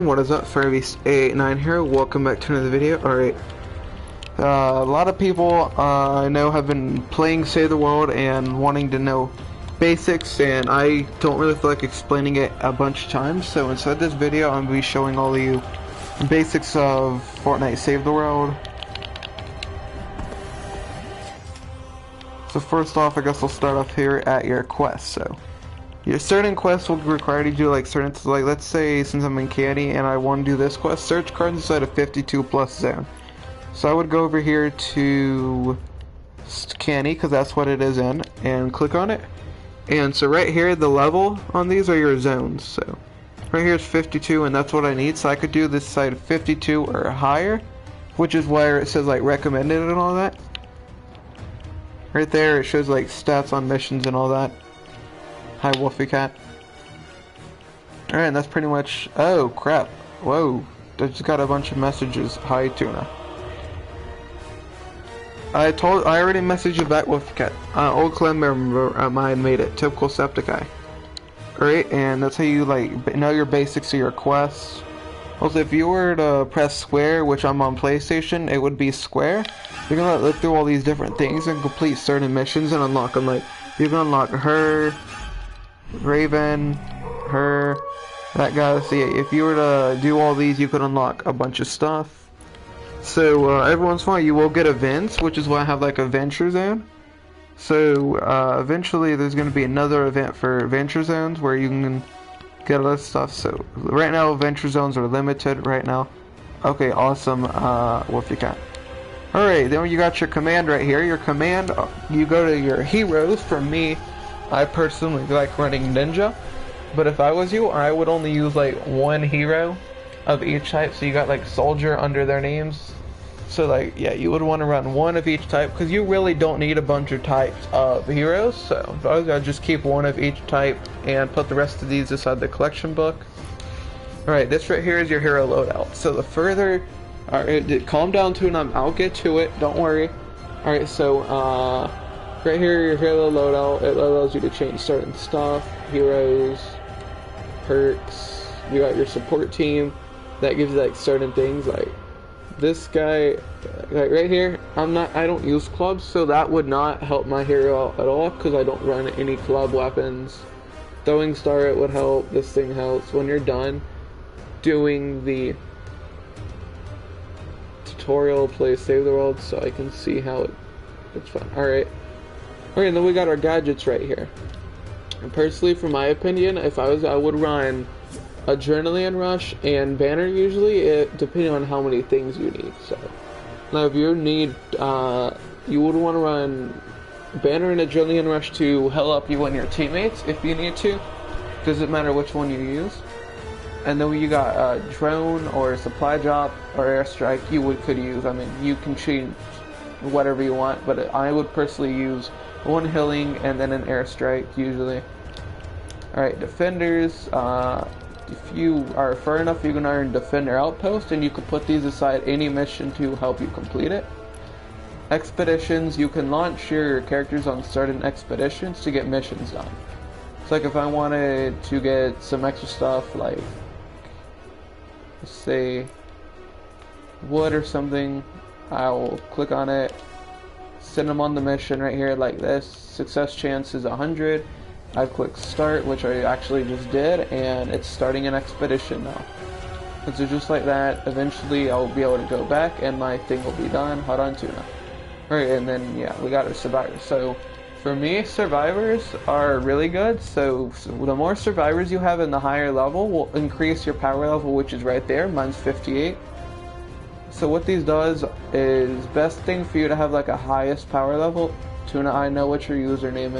What is up, Furby889 here. Welcome back to another video. Alright. A lot of people I know have been playing Save the World and wanting to know basics, and I don't really feel like explaining it a bunch of times, so inside this video I'm going to be showing all of you the basics of Fortnite Save the World. So first off, I guess I'll start off here at your quest. So your certain quests will require you to do like certain, like let's say since I'm in Candy and I want to do this quest, search cards inside a 52 plus zone. So I would go over here to Candy because that's what it is in, and click on it. And so right here, the level on these are your zones. So right here is 52, and that's what I need. So I could do this side 52 or higher, which is where it says like recommended and all that. Right there, it shows like stats on missions and all that. Hi, Wolfie Cat. Alright, and that's pretty much... Oh, crap. Whoa. I just got a bunch of messages. Hi, Tuna. I already messaged you back, Wolfie Cat. Old clan member of mine made it. Typical Septiceye. Alright, and that's how you, like, know your basics of your quests. Also, if you were to press square, which I'm on PlayStation, it would be square. You're gonna look through all these different things and complete certain missions and unlock them. Like, you can unlock her... Raven, her, that guy. So yeah, if you were to do all these, you could unlock a bunch of stuff. So every once in a while you will get events, which is why I have like a Venture Zone. So eventually there's going to be another event for Venture Zones where you can get a lot of stuff. So right now Venture Zones are limited right now. Okay, awesome, Wolfie Cat. Alright, then you got your command right here. Your command, you go to your heroes. For me, I personally like running ninja, but if I was you, I would only use like one hero of each type. So you got like soldier under their names. So like, yeah, you would want to run one of each type because you really don't need a bunch of types of heroes. So if I was gonna just keep one of each type and put the rest of these inside the collection book. Alright, this right here is your hero loadout. So the further, alright, calm down to it, I'll get to it, don't worry. Alright, so right here, your hero loadout, it allows you to change certain stuff, heroes, perks. You got your support team, that gives you like certain things, like this guy, like right here, I don't use clubs, so that would not help my hero out at all, because I don't run any club weapons. Throwing star, it would help, this thing helps. When you're done doing the tutorial, play Save the World, so I can see how it's fun. Alright. Okay, and then we got our gadgets right here. And personally, for my opinion, if I would run Adrenaline Rush and Banner usually, depending on how many things you need. So now if you need, you would want to run Banner and Adrenaline Rush to help up you and your teammates if you need to. Doesn't matter which one you use. And then you got Drone or Supply Drop or Airstrike could use. I mean, you can change whatever you want, but I would personally use one healing and then an airstrike usually. Alright, defenders, if you are far enough, you can earn defender outpost, and you can put these aside any mission to help you complete it. Expeditions, you can launch your characters on certain expeditions to get missions done. So like if I wanted to get some extra stuff like, let's say, wood or something, I'll click on it, send them on the mission right here like this. Success chance is 100. I click start, which I actually just did, and it's starting an expedition now. And so just like that, eventually I'll be able to go back and my thing will be done. Hold on, Tuna. Alright, and then yeah, we got our survivors. So for me, survivors are really good. So the more survivors you have in the higher level will increase your power level, which is right there. Mine's 58. So what these does is, best thing for you to have like a highest power level. Tuna, I know what your username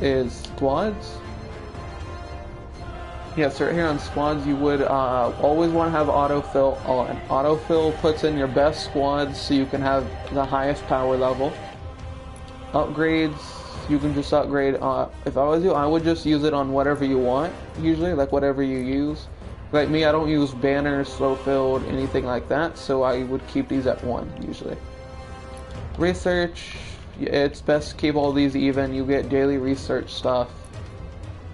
is squads. Yeah, so right here on squads you would always want to have autofill on. Autofill puts in your best squads so you can have the highest power level. Upgrades, you can just upgrade, if I was you, I would just use it on whatever you want, usually, like whatever you use. Like me, I don't use banners, slow filled, anything like that, so I would keep these at 1, usually. Research, it's best to keep all these even. You get daily research stuff.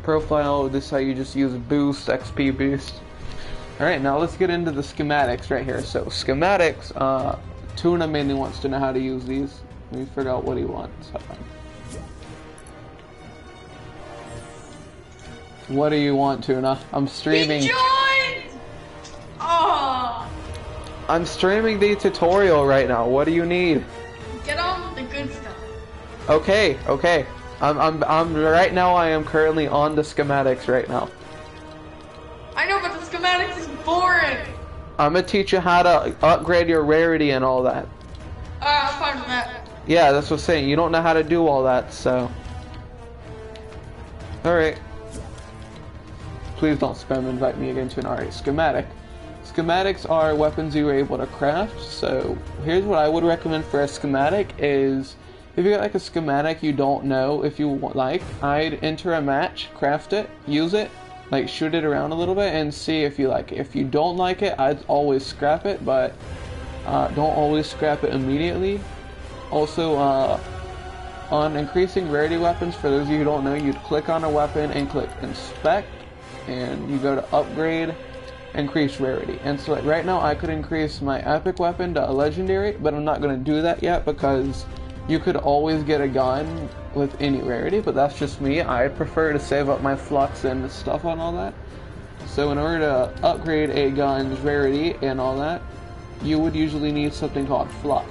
profile. This is how you just use boost, XP boost. Alright, now let's get into the schematics right here. So schematics, Tuna mainly wants to know how to use these. Let me figure out what he wants. What do you want, Tuna? I'm streaming. He joined! Oh. I'm streaming the tutorial right now. What do you need? Get on the good stuff. Okay, okay. I'm right now. I am currently on the schematics right now. I know, but the schematics is boring. I'm gonna teach you how to upgrade your rarity and all that. I'm fine with that. Yeah, that's what I'm saying. You don't know how to do all that, so. Alright. Please don't spam invite me again to an alright. Schematic. Schematics are weapons you were able to craft, so here's what I would recommend for a schematic is if you got like a schematic you don't know if you like, I'd enter a match, craft it, use it, like shoot it around a little bit and see if you like it. If you don't like it, I'd always scrap it, but don't always scrap it immediately. Also, on increasing rarity weapons, for those of you who don't know, you'd click on a weapon and click inspect, and you go to upgrade, increase rarity. And so like right now I could increase my epic weapon to a legendary, but I'm not going to do that yet because you could always get a gun with any rarity, but that's just me. I prefer to save up my flux and stuff on all that. So in order to upgrade a gun's rarity and all that, you would usually need something called flux.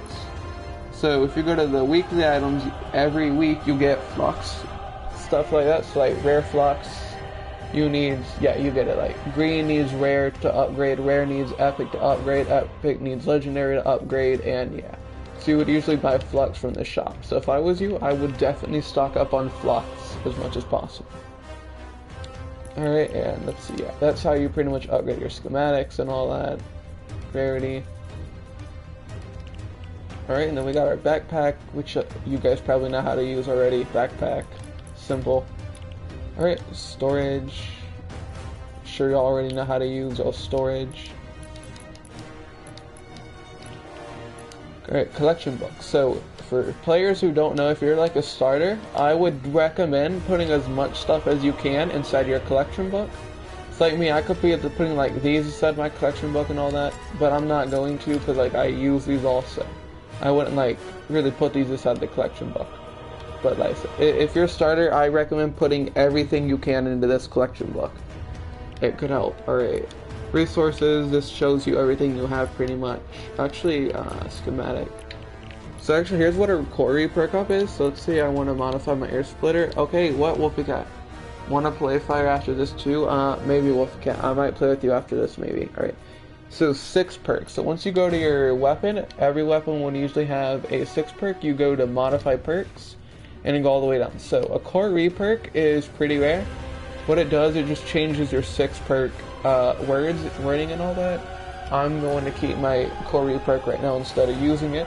So if you go to the weekly items, every week you get flux, stuff like that. So like rare flux, you need, yeah, you get it. Like green needs rare to upgrade, rare needs epic to upgrade, epic needs legendary to upgrade, and yeah. So you would usually buy flux from the shop. So if I was you, I would definitely stock up on flux as much as possible. Alright, and let's see, yeah, that's how you pretty much upgrade your schematics and all that. Rarity. Alright, and then we got our backpack, which you guys probably know how to use already. Backpack. Simple. Alright, storage. Sure you all already know how to use all storage. Alright, collection book. So, for players who don't know, if you're like a starter, I would recommend putting as much stuff as you can inside your collection book. It's like me, I could be putting like these inside my collection book and all that, but I'm not going to because like I use these also. I wouldn't like really put these inside the collection book. But like, if you're a starter, I recommend putting everything you can into this collection book. It could help. Alright. Resources, this shows you everything you have pretty much. Actually, schematic. So actually, here's what a core perk up is. So let's say I want to modify my air splitter. Okay, what Wolfie Cat? Want to play fire after this too? Maybe Wolfie Cat. I might play with you after this maybe. Alright. So 6 perks. So once you go to your weapon, every weapon will usually have a 6 perk. You go to modify perks and then go all the way down. So a core perk is pretty rare. What it does, it just changes your 6 perk wording and all that. I'm going to keep my core perk right now instead of using it.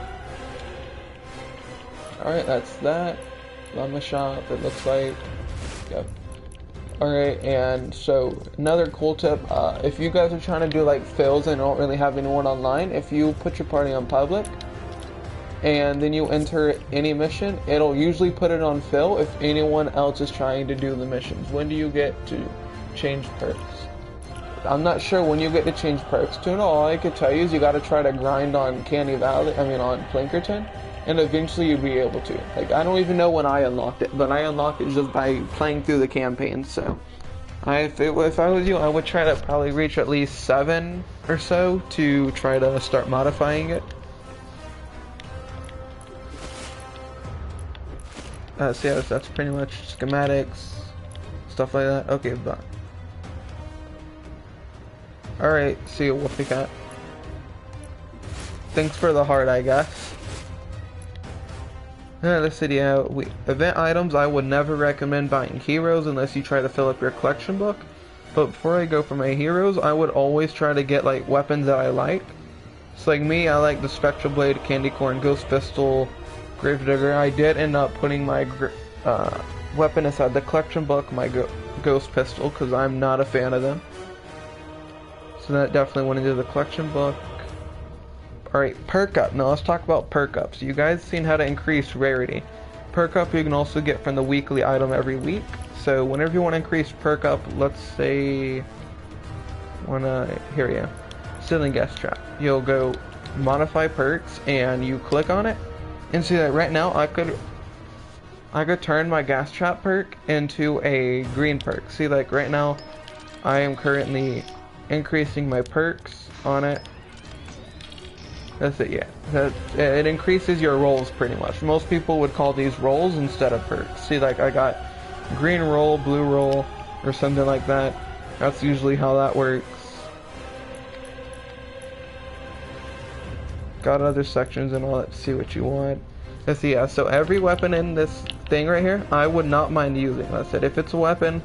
Alright, that's that. Llama shop, it looks like. Yep. Alright, and so another cool tip, if you guys are trying to do like fills and don't really have anyone online, if you put your party on public and then you enter any mission, it'll usually put it on fill if anyone else is trying to do the missions. When do you get to change perks? I'm not sure when you get to change perks. Tuna, all I could tell you is you gotta try to grind on on Plankerton, and eventually you'll be able to. Like, I don't even know when I unlocked it, but I unlocked it just by playing through the campaign, so. If I was you, I would try to probably reach at least 7 or so to try to start modifying it. So yeah, that's pretty much schematics, stuff like that. Okay, bye. Alright, see you, Wolfie Cat. Thanks for the heart, I guess. Let's see, yeah, event items, I would never recommend buying heroes unless you try to fill up your collection book. But before I go for my heroes, I would always try to get like weapons that I like. So like me, I like the Spectral Blade, Candy Corn, Ghost Pistol, Gravedigger. I did end up putting my weapon inside the collection book, my Ghost Pistol, because I'm not a fan of them. So that definitely went into the collection book. Alright, perk up. Now let's talk about perk ups. You guys seen how to increase rarity. Perk up you can also get from the weekly item every week. So whenever you want to increase perk up, let's say, here you go, ceiling gas trap. You'll go modify perks and you click on it, and see that right now I could turn my gas trap perk into a green perk. See, like right now, I am currently increasing my perks on it. That's it, yeah. It increases your rolls pretty much. Most people would call these rolls instead of perks. See, like I got green roll, blue roll, or something like that. That's usually how that works. Got other sections and all that to see what you want. Let's see, yeah, so every weapon in this thing right here, I would not mind using. Like I said, if it's a weapon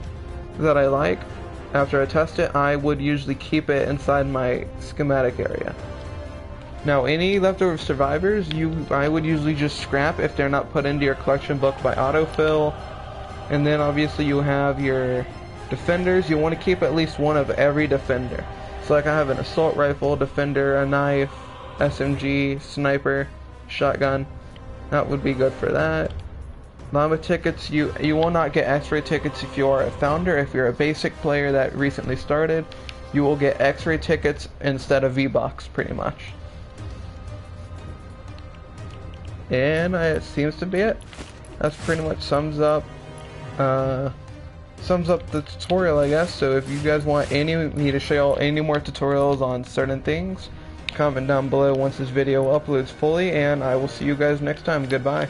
that I like, after I test it, I would usually keep it inside my schematic area. Now, any leftover survivors, I would usually just scrap if they're not put into your collection book by autofill. And then obviously you have your defenders. You want to keep at least one of every defender. So like I have an assault rifle, defender, a knife, SMG, sniper, shotgun. That would be good for that. Llama tickets, you will not get X-ray tickets if you are a founder. If you're a basic player that recently started, you will get X-ray tickets instead of V-Bucks, pretty much. And it seems to be it. That's pretty much sums up the tutorial, I guess. So if you guys want me to show any more tutorials on certain things, comment down below once this video uploads fully, and I will see you guys next time. Goodbye.